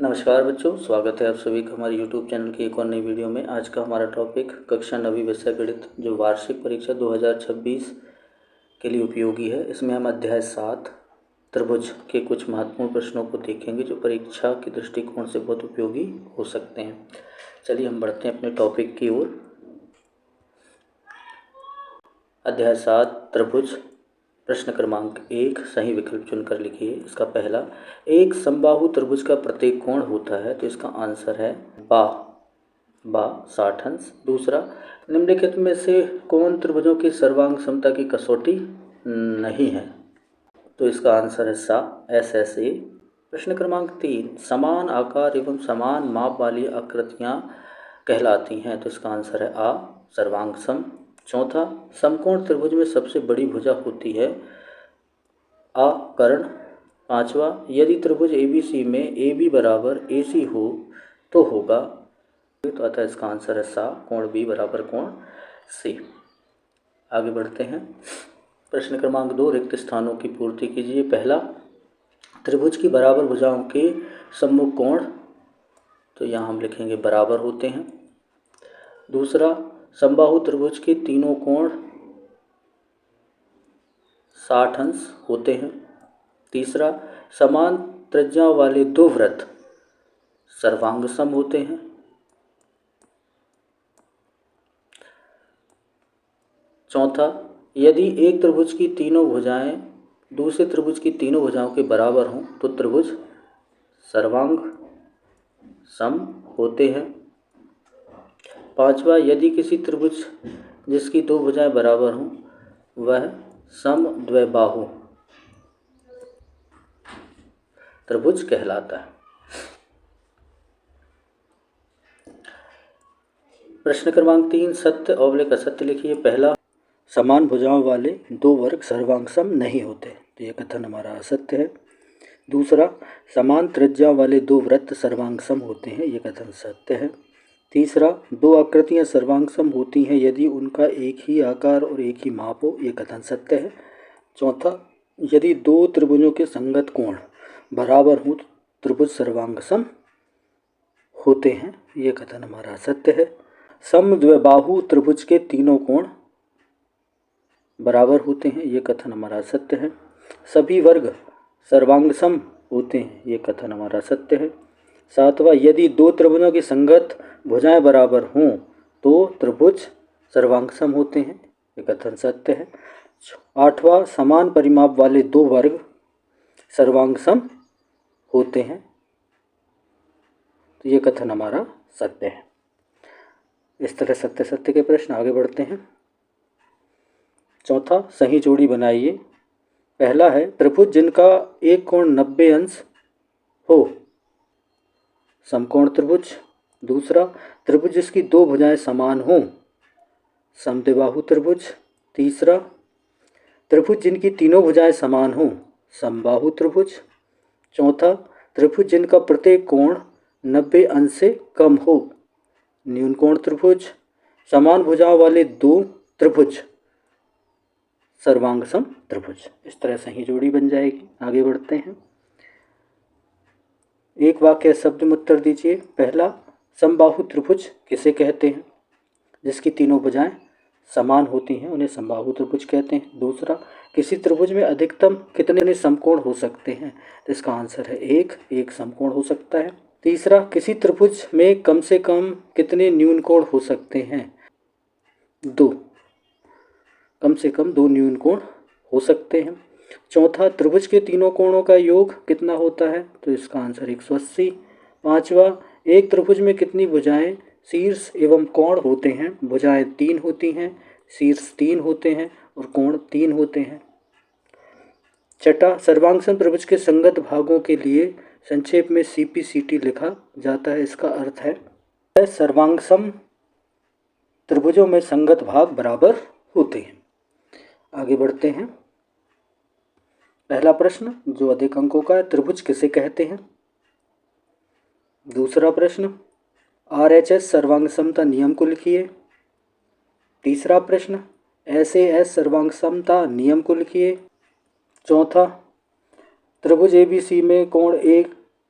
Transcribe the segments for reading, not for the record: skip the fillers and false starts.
नमस्कार बच्चों, स्वागत है आप सभी का हमारे YouTube चैनल की एक और नई वीडियो में। आज का हमारा टॉपिक कक्षा 9वीं विषय गणित जो वार्षिक परीक्षा 2026 के लिए उपयोगी है। इसमें हम अध्याय 7 त्रिभुज के कुछ महत्वपूर्ण प्रश्नों को देखेंगे जो परीक्षा के दृष्टिकोण से बहुत उपयोगी हो सकते हैं। चलिए हम बढ़ते हैं अपने टॉपिक की ओर। अध्याय 7 त्रिभुज। प्रश्न क्रमांक 1 सही विकल्प चुनकर लिखिए। इसका पहला, एक समबाहु त्रिभुज का प्रत्येक कोण होता है, तो इसका आंसर है बा 60 अंश। दूसरा, निम्नलिखित में से कौन त्रिभुजों की सर्वांग समता की कसौटी नहीं है, तो इसका आंसर है SSA। प्रश्न क्रमांक 3, समान आकार एवं समान माप वाली आकृतियाँ कहलाती हैं, तो इसका आंसर है A सर्वांग सम। चौथा, समकोण त्रिभुज में सबसे बड़ी भुजा होती है A कर्ण। पांचवा, यदि त्रिभुज ABC में AB बराबर AC हो तो होगा, तो अतः इसका आंसर है कोण B बराबर कोण C। आगे बढ़ते हैं। प्रश्न क्रमांक 2, रिक्त स्थानों की पूर्ति कीजिए। पहला, त्रिभुज की बराबर भुजाओं के सम्मुख कोण, तो यहाँ हम लिखेंगे बराबर होते हैं। दूसरा, समबाहु त्रिभुज के तीनों कोण 60 अंश होते हैं। तीसरा, समान त्रिज्या वाले दो वृत्त सर्वांग सम होते हैं। चौथा, यदि एक त्रिभुज की तीनों भुजाएं दूसरे त्रिभुज की तीनों भुजाओं के बराबर हों तो त्रिभुज सर्वांग सम होते हैं। पांचवा, यदि किसी त्रिभुज जिसकी दो भुजाएं बराबर हों वह समद्विबाहु त्रिभुज कहलाता है। प्रश्न क्रमांक 3, सत्य और असत्य लिखिए। पहला, समान भुजाओं वाले दो वर्ग सर्वांग सम नहीं होते, तो यह कथन हमारा असत्य है। दूसरा, समान त्रिज्या वाले दो वृत्त सर्वांग सम होते हैं, यह कथन सत्य है। तीसरा, दो आकृतियां सर्वांग सम होती हैं यदि उनका एक ही आकार और एक ही माप हो, यह कथन सत्य है। चौथा, यदि दो त्रिभुजों के संगत कोण बराबर हों तो त्रिभुज सर्वांग सम होते हैं, यह कथन हमारा सत्य है। समद्विबाहु त्रिभुज के तीनों कोण बराबर होते हैं, यह कथन हमारा सत्य है। सभी वर्ग सर्वांग सम होते हैं, यह कथन हमारा सत्य है। सातवां, यदि दो त्रिभुजों की संगत भुजाएं बराबर हों तो त्रिभुज सर्वांग सम होते हैं, यह कथन सत्य है। आठवां, समान परिमाप वाले दो वर्ग सर्वांग सम होते हैं, तो यह कथन हमारा सत्य है। इस तरह सत्य सत्य के प्रश्न। आगे बढ़ते हैं। चौथा, सही जोड़ी बनाइए। पहला है, त्रिभुज जिनका एक कोण 90 अंश हो, समकोण त्रिभुज। दूसरा, त्रिभुज जिसकी दो भुजाएं समान हों, समद्विबाहु त्रिभुज। तीसरा, त्रिभुज जिनकी तीनों भुजाएं समान हों, समबाहु त्रिभुज। चौथा, त्रिभुज जिनका प्रत्येक कोण 90 अंश से कम हो, न्यून कोण त्रिभुज। समान भुजाओं वाले दो त्रिभुज सर्वांग सम त्रिभुज। इस तरह सही जोड़ी बन जाएगी। आगे बढ़ते हैं। एक वाक्य शब्द में उत्तर दीजिए। पहला, समबाहु त्रिभुज किसे कहते हैं? जिसकी तीनों भुजाएं समान होती हैं उन्हें समबाहु त्रिभुज कहते हैं। दूसरा, किसी त्रिभुज में अधिकतम कितने समकोण हो सकते हैं? तो इसका आंसर है एक समकोण हो सकता है। तीसरा, किसी त्रिभुज में कम से कम कितने न्यून कोण हो सकते हैं? दो, कम से कम दो न्यून कोण हो सकते हैं। चौथा, त्रिभुज के तीनों कोणों का योग कितना होता है? तो इसका आंसर 180। पांचवा, एक त्रिभुज में कितनी भुजाएं शीर्ष एवं कोण होते हैं? भुजाएं 3 होती हैं, शीर्ष 3 होते हैं और कोण 3 होते हैं। छठा, सर्वांग सम त्रिभुज के संगत भागों के लिए संक्षेप में CPCT लिखा जाता है। इसका अर्थ है सर्वांग सम त्रिभुजों में संगत भाग बराबर होते हैं। आगे बढ़ते हैं। पहला प्रश्न जो अधिक अंकों का है, त्रिभुज किसे कहते हैं? दूसरा प्रश्न, RHS सर्वांग समता नियम को लिखिए। तीसरा प्रश्न, SAS सर्वांग समता नियम को लिखिए। चौथा, त्रिभुज ABC में कोण A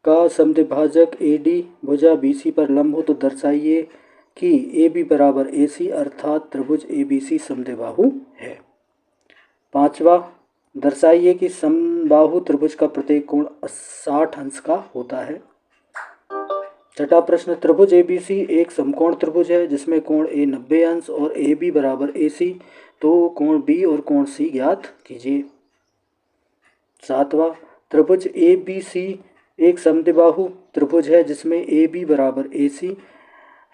का समद्विभाजक AD भुजा BC पर लंब हो तो दर्शाइए कि AB बराबर AC अर्थात त्रिभुज ABC समद्विबाहु है। 5वां, दर्शाइए कि समबाहु त्रिभुज का प्रत्येक कोण 60 अंश का होता है। 6वां प्रश्न, त्रिभुज ABC एक समकोण त्रिभुज है जिसमें कोण A 90 अंश और AB बराबर AC, तो कोण B और कोण C ज्ञात कीजिए। 7वां, त्रिभुज ABC एक समद्विबाहु त्रिभुज है जिसमें AB बराबर AC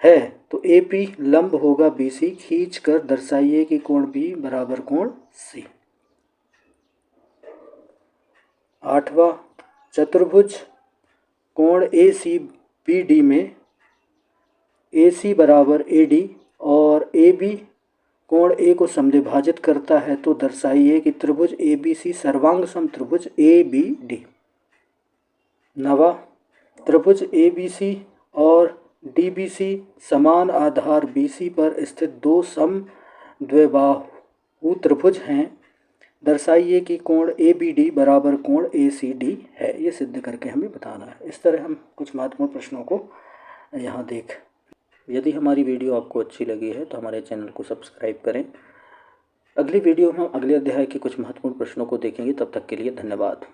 है, तो AP लंब होगा BC, खींच कर दर्शाइए कि कोण B बराबर कोण C। 8वां, चतुर्भुज कोण ACBD में AC बराबर AD और AB कोण A को समद्विभाजित करता है, तो दर्शाइए कि त्रिभुज ABC सर्वांग सम त्रिभुज ABD। 9वां, त्रिभुज ABC और DBC समान आधार BC पर स्थित दो समद्विबाहु त्रिभुज हैं, दर्शाइए कि कोण ABD बराबर कोण ACD है। ये सिद्ध करके हमें बताना है। इस तरह हम कुछ महत्वपूर्ण प्रश्नों को यहाँ देख। यदि हमारी वीडियो आपको अच्छी लगी है तो हमारे चैनल को सब्सक्राइब करें। अगली वीडियो में हम अगले अध्याय के कुछ महत्वपूर्ण प्रश्नों को देखेंगे। तब तक के लिए धन्यवाद।